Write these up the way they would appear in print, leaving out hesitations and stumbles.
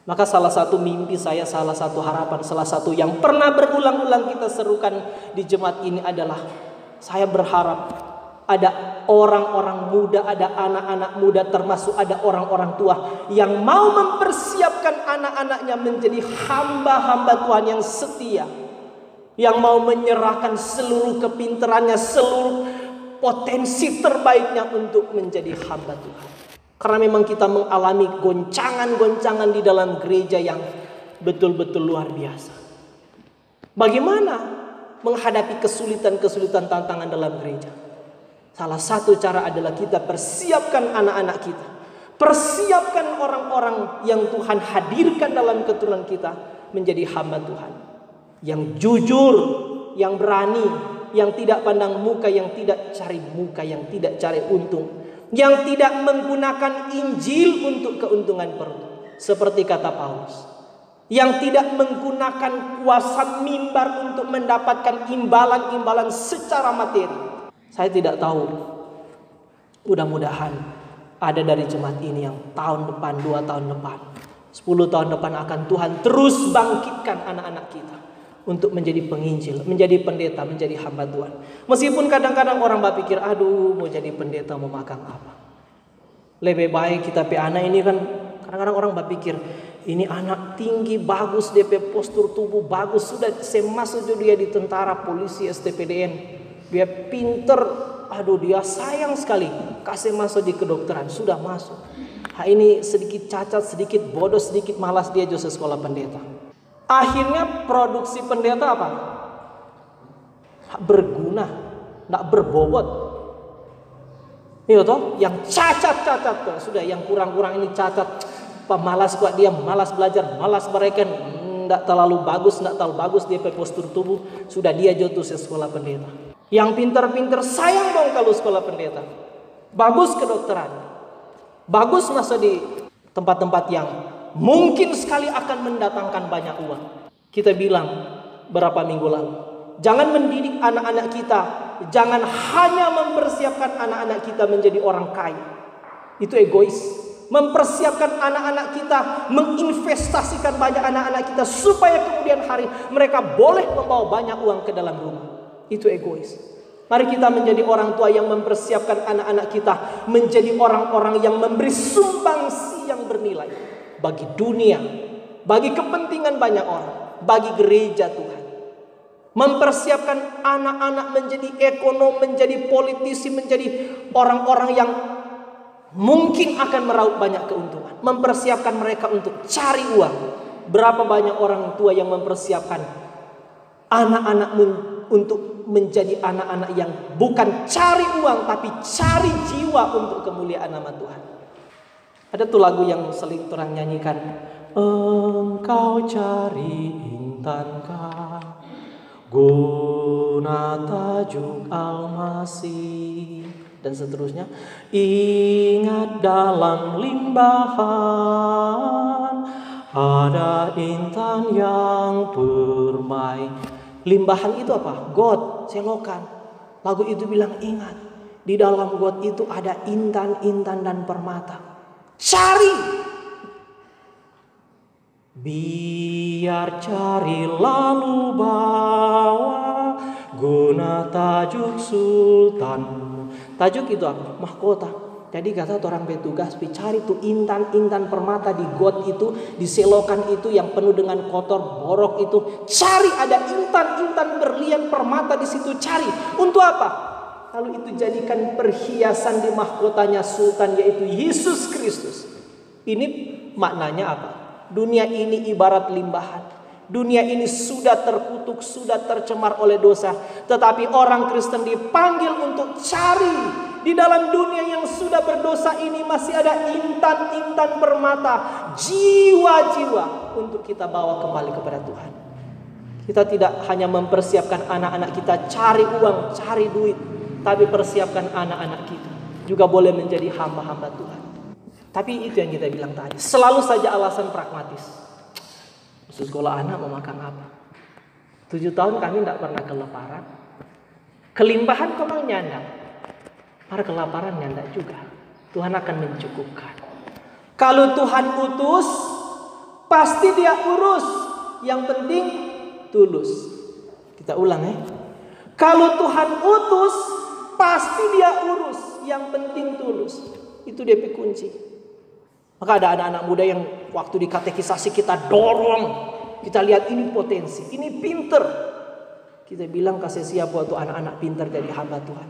Maka salah satu mimpi saya, salah satu harapan, salah satu yang pernah berulang-ulang kita serukan di jemaat ini adalah saya berharap ada orang-orang muda, ada anak-anak muda, termasuk ada orang-orang tua yang mau mempersiapkan anak-anaknya menjadi hamba-hamba Tuhan yang setia, yang mau menyerahkan seluruh kepintarannya, seluruh potensi terbaiknya untuk menjadi hamba Tuhan. Karena memang kita mengalami goncangan-goncangan di dalam gereja yang betul-betul luar biasa. Bagaimana menghadapi kesulitan-kesulitan tantangan dalam gereja? Salah satu cara adalah kita persiapkan anak-anak kita. Persiapkan orang-orang yang Tuhan hadirkan dalam keturunan kita menjadi hamba Tuhan. Yang jujur, yang berani, yang tidak pandang muka, yang tidak cari muka, yang tidak cari untung. Yang tidak menggunakan Injil untuk keuntungan perut, seperti kata Paulus. Yang tidak menggunakan kuasa mimbar untuk mendapatkan imbalan-imbalan secara materi. Saya tidak tahu, mudah-mudahan ada dari jemaat ini yang tahun depan, 2 tahun depan, 10 tahun depan akan Tuhan terus bangkitkan anak-anak kita untuk menjadi penginjil, menjadi pendeta, menjadi hamba Tuhan. Meskipun kadang-kadang orang berpikir, aduh mau jadi pendeta mau makan apa. Lebih baik kita anak ini kan, kadang-kadang orang berpikir, ini anak tinggi, bagus, DP postur tubuh bagus, sudah saya masuk dia di tentara, polisi, STPDN. Dia pinter, aduh dia sayang sekali, kasih masuk di kedokteran, sudah masuk. Ini sedikit cacat, sedikit bodoh, sedikit malas dia jauh sekolah pendeta. Akhirnya produksi pendeta apa? Berguna, tidak berbobot. Iya toh, yang cacat-cacat tuh sudah, yang kurang-kurang ini cacat. Pemalas kuat dia, malas belajar, malas mereka, tidak terlalu bagus dia postur tubuh, sudah dia jatuh sekolah pendeta. Yang pintar-pintar sayang dong kalau sekolah pendeta. Bagus kedokteran, bagus masuk di tempat-tempat yang mungkin sekali akan mendatangkan banyak uang. Kita bilang berapa minggu lalu, jangan mendidik anak-anak kita, jangan hanya mempersiapkan anak-anak kita menjadi orang kaya. Itu egois. Mempersiapkan anak-anak kita, menginvestasikan banyak anak-anak kita supaya kemudian hari mereka boleh membawa banyak uang ke dalam rumah. Itu egois. Mari kita menjadi orang tua yang mempersiapkan anak-anak kita menjadi orang-orang yang memberi sumbangsi yang bernilai bagi dunia, bagi kepentingan banyak orang, bagi gereja Tuhan. Mempersiapkan anak-anak menjadi ekonom, menjadi politisi, menjadi orang-orang yang mungkin akan meraup banyak keuntungan. Mempersiapkan mereka untuk cari uang. Berapa banyak orang tua yang mempersiapkan anak-anak untuk menjadi anak-anak yang bukan cari uang tapi cari jiwa untuk kemuliaan nama Tuhan. Ada tuh lagu yang sering orang nyanyikan, engkau cari intankah guna tajuk Al-Masih, dan seterusnya. Ingat dalam limbahan ada intan yang permai. Limbahan itu apa? Got, selokan. Lagu itu bilang ingat, di dalam got itu ada intan-intan dan permata. Cari. Biar cari lalu bawa guna tajuk sultan. Tajuk itu apa? Mahkota. Jadi kata orang petugas, cari tuh intan-intan permata di got itu, di selokan itu yang penuh dengan kotor, borok itu. Cari, ada intan-intan berlian permata di situ, cari. Untuk apa? Lalu itu jadikan perhiasan di mahkotanya sultan, yaitu Yesus Kristus. Ini maknanya apa? Dunia ini ibarat limbahan. Dunia ini sudah terkutuk, sudah tercemar oleh dosa. Tetapi orang Kristen dipanggil untuk cari. Di dalam dunia yang sudah berdosa ini masih ada intan-intan permata, jiwa-jiwa untuk kita bawa kembali kepada Tuhan. Kita tidak hanya mempersiapkan anak-anak kita cari uang, cari duit, tapi persiapkan anak-anak kita juga boleh menjadi hamba-hamba Tuhan. Tapi itu yang kita bilang tadi, selalu saja alasan pragmatis. Sekolah anak mau makan apa? 7 tahun kami tidak pernah kelaparan. Kelimpahan kau mau nyandang. Para kelaparan nyanda juga. Tuhan akan mencukupkan. Kalau Tuhan utus, pasti dia urus. Yang penting tulus. Kita ulang ya. Kalau Tuhan utus, pasti dia urus. Yang penting tulus. Itu DP kunci. Maka ada anak-anak muda yang waktu di katekisasi kita dorong. Kita lihat ini potensi, ini pinter. Kita bilang kasih siap buat anak-anak pinter jadi hamba Tuhan.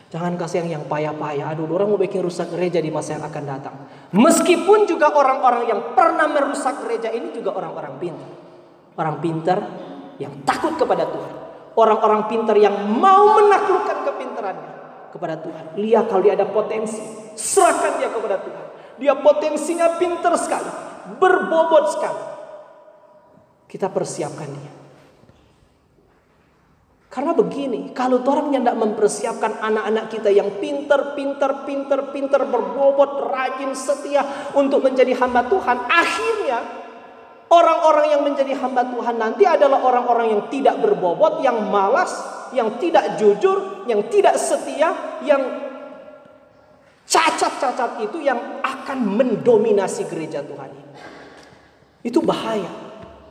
Jangan kasih yang payah-payah. Aduh, orang mau bikin rusak gereja di masa yang akan datang. Meskipun juga orang-orang yang pernah merusak gereja ini juga orang-orang pintar. Orang pintar yang takut kepada Tuhan. Orang-orang pintar yang mau menaklukkan kepintarannya kepada Tuhan. Lihat kalau dia ada potensi, serahkan dia kepada Tuhan. Dia potensinya pintar sekali, berbobot sekali. Kita persiapkan dia. Karena begini, kalau orang yang tidak mempersiapkan anak-anak kita yang pintar, berbobot, rajin, setia untuk menjadi hamba Tuhan, akhirnya orang-orang yang menjadi hamba Tuhan nanti adalah orang-orang yang tidak berbobot, yang malas, yang tidak jujur, yang tidak setia, yang cacat-cacat itu yang akan mendominasi gereja Tuhan ini. Itu bahaya.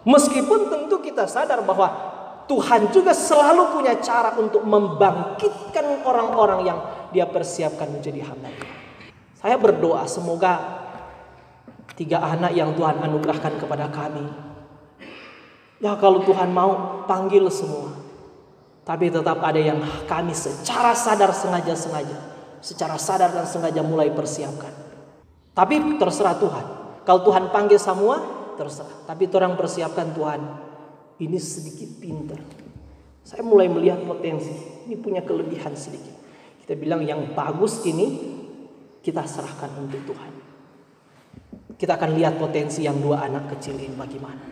Meskipun tentu kita sadar bahwa Tuhan juga selalu punya cara untuk membangkitkan orang-orang yang dia persiapkan menjadi hamba Tuhan. Saya berdoa semoga 3 anak yang Tuhan anugerahkan kepada kami. Ya kalau Tuhan mau panggil semua. Tapi tetap ada yang kami secara sadar secara sadar dan sengaja mulai persiapkan. Tapi terserah Tuhan. Kalau Tuhan panggil semua, terserah. Tapi orang persiapkan Tuhan. Ini sedikit pintar. Saya mulai melihat potensi. Ini punya kelebihan sedikit. Kita bilang yang bagus ini kita serahkan untuk Tuhan. Kita akan lihat potensi yang 2 anak kecil ini bagaimana.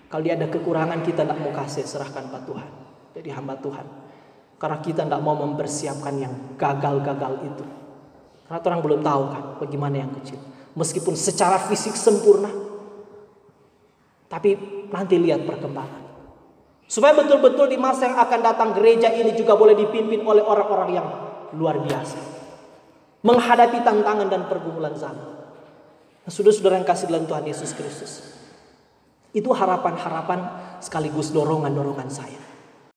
Kalau dia ada kekurangan kita tidak mau kasih, serahkan Pak Tuhan. Jadi hamba Tuhan. Karena kita tidak mau mempersiapkan yang gagal-gagal itu. Karena orang belum tahu kan bagaimana yang kecil. Meskipun secara fisik sempurna. Tapi nanti lihat perkembangan. Supaya betul-betul di masa yang akan datang gereja ini juga boleh dipimpin oleh orang-orang yang luar biasa. Menghadapi tantangan dan pergumulan zaman. Nah, saudara-saudara yang kasih dalam Tuhan Yesus Kristus. Itu harapan-harapan sekaligus dorongan-dorongan saya.